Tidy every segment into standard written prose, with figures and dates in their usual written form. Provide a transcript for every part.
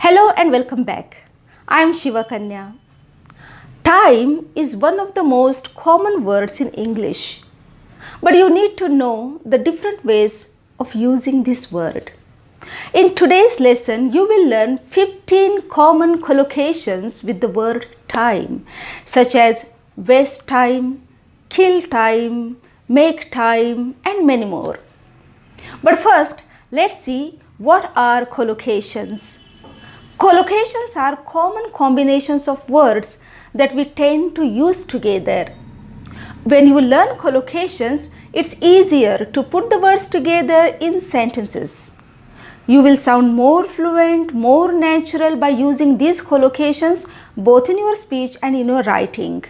Hello and welcome back. I am Shivkanya. Time is one of the most common words in English, but you need to know the different ways of using this word. In today's lesson, you will learn 15 common collocations with the word time, such as waste time, kill time, make time, and many more. But first, let's see what are collocations. Collocations are common combinations of words that we tend to use together. When you learn collocations, it's easier to put the words together in sentences. You will sound more fluent, more natural by using these collocations both in your speech and in your writing.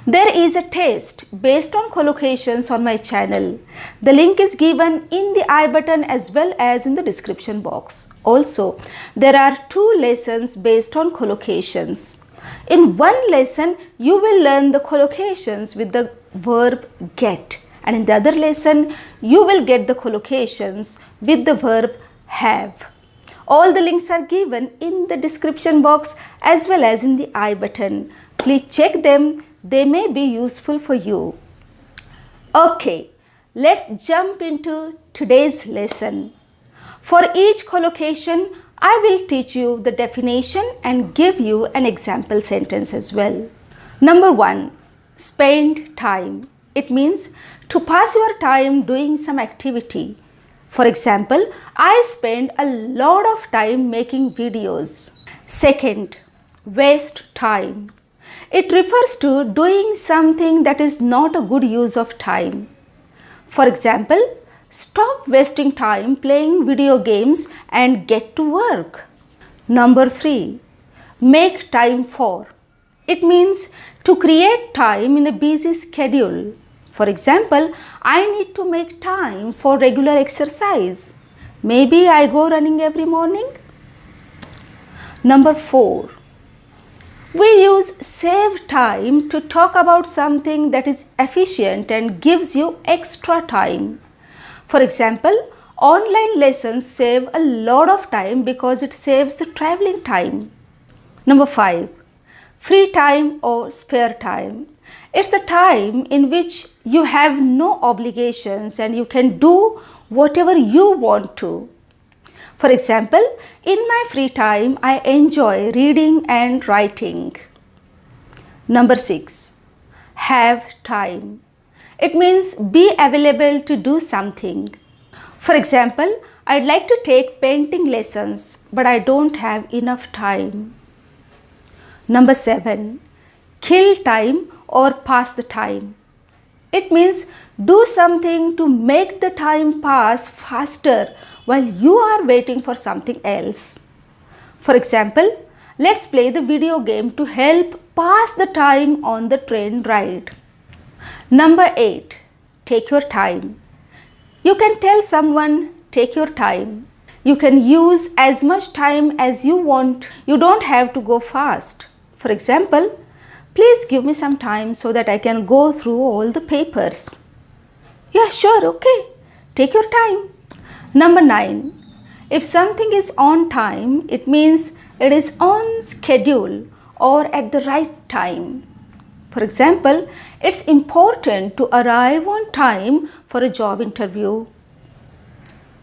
There is a test based on collocations on my channel. The link is given in the I button as well as in the description box. Also, there are 2 lessons based on collocations. In one lesson, you will learn the collocations with the verb get, and in the other lesson, you will get the collocations with the verb have. All the links are given in the description box as well as in the I button. Please check them. They may be useful for you. Okay, let's jump into today's lesson. For each collocation, I will teach you the definition and give you an example sentence as well. Number 1, spend time. It means to pass your time doing some activity. For example, I spend a lot of time making videos. Second, waste time. It refers to doing something that is not a good use of time. For example, stop wasting time playing video games and get to work. Number 3, make time for. It means to create time in a busy schedule. For example, I need to make time for regular exercise. Maybe I go running every morning. Number 4, we use save time to talk about something that is efficient and gives you extra time. For example, online lessons save a lot of time because it saves the traveling time. Number 5, free time or spare time. It's the time in which you have no obligations and you can do whatever you want to. For example, in my free time, I enjoy reading and writing. Number 6, have time. It means be available to do something. For example, I'd like to take painting lessons, but I don't have enough time. Number 7, kill time or pass the time. It means do something to make the time pass faster while you are waiting for something else. For example, let's play the video game to help pass the time on the train ride. Number 8, take your time. You can tell someone, take your time. You can use as much time as you want. You don't have to go fast. For example, please give me some time so that I can go through all the papers. Yeah, sure, okay. Take your time. Number 9, if something is on time, it means it is on schedule or at the right time. For example, it's important to arrive on time for a job interview.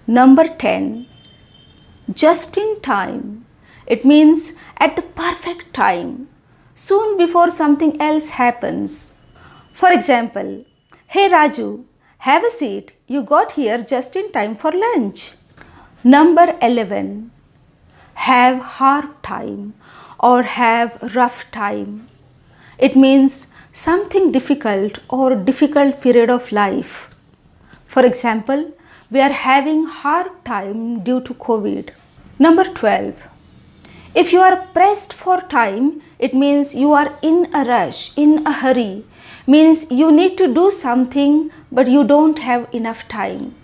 Number 10, just in time. It means at the perfect time, soon before something else happens. For example, hey Raju, have a seat. You got here just in time for lunch. Number 11, have hard time or have rough time. It means something difficult or difficult period of life. For example, we are having hard time due to COVID. Number 12, if you are pressed for time, it means you are in a rush, in a hurry. Means you need to do something but you don't have enough time.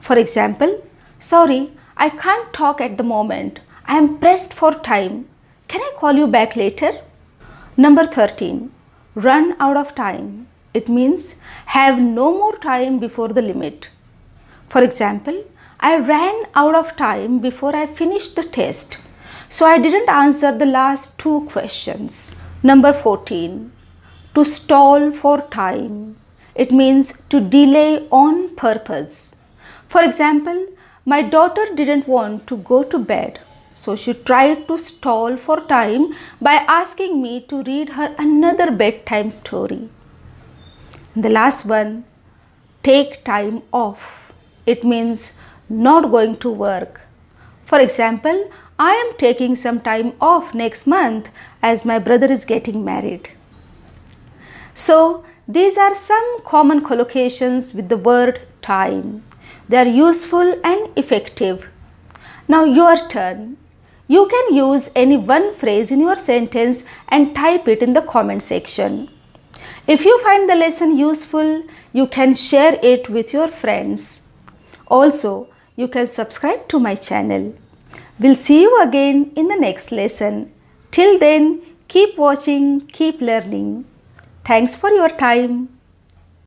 For example, sorry, I can't talk at the moment. I am pressed for time. Can I call you back later? Number 13, run out of time. It means have no more time before the limit. For example, I ran out of time before I finished the test. So I didn't answer the last two questions. Number 14. To stall for time. It means to delay on purpose. For example, my daughter didn't want to go to bed, so she tried to stall for time by asking me to read her another bedtime story. The last one, take time off. It means not going to work. For example, I am taking some time off next month as my brother is getting married. So, these are some common collocations with the word time. They are useful and effective. Now, your turn. You can use any one phrase in your sentence and type it in the comment section. If you find the lesson useful, you can share it with your friends. Also, you can subscribe to my channel. We'll see you again in the next lesson. Till then, keep watching, keep learning. Thanks for your time.